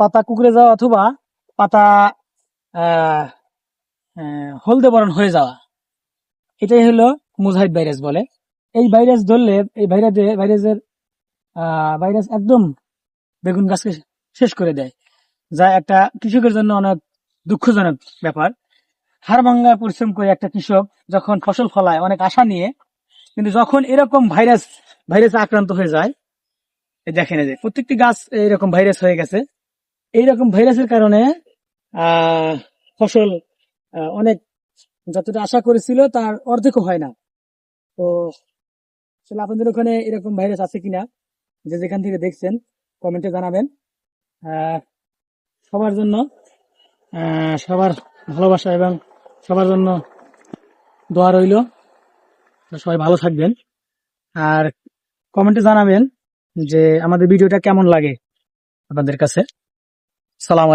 পাতা কুকড়ে যাওয়া অথবা পাতা আহ হলদে বরণ হয়ে যাওয়া, এটাই হলো মোজাইক ভাইরাস বলে। এই ভাইরাস ধরলে এই ভাইরাস একদম বেগুন গাছকে শেষ করে দেয়, যা একটা কৃষকের জন্য অনেক দুঃখজনক ব্যাপার। হাড় ভাঙা পরিশ্রম করে একটা কৃষক যখন ফসল ফলায় অনেক আশা নিয়ে, কিন্তু যখন এরকম ভাইরাসে আক্রান্ত হয়ে যায়, এই দেখেন এই যে প্রত্যেকটি গাছ এরকম ভাইরাস হয়ে গেছে। এইরকম ভাইরাসের কারণে আহ ফসল অনেক যতটা আশা করেছিল তার অর্ধেকও হয় না। তো আসলে আপনাদের ওখানে এরকম ভাইরাস আছে কিনা, যে যেখান থেকে দেখছেন কমেন্টে জানাবেন। আহ সবার জন্য সবার ভালোবাসা এবং সবার জন্য দোয়া রইল। তো সবাই ভালো থাকবেন, আর কমেন্টে জানাবেন যে আমাদের ভিডিওটা কেমন লাগে আপনাদের কাছে। সালাম।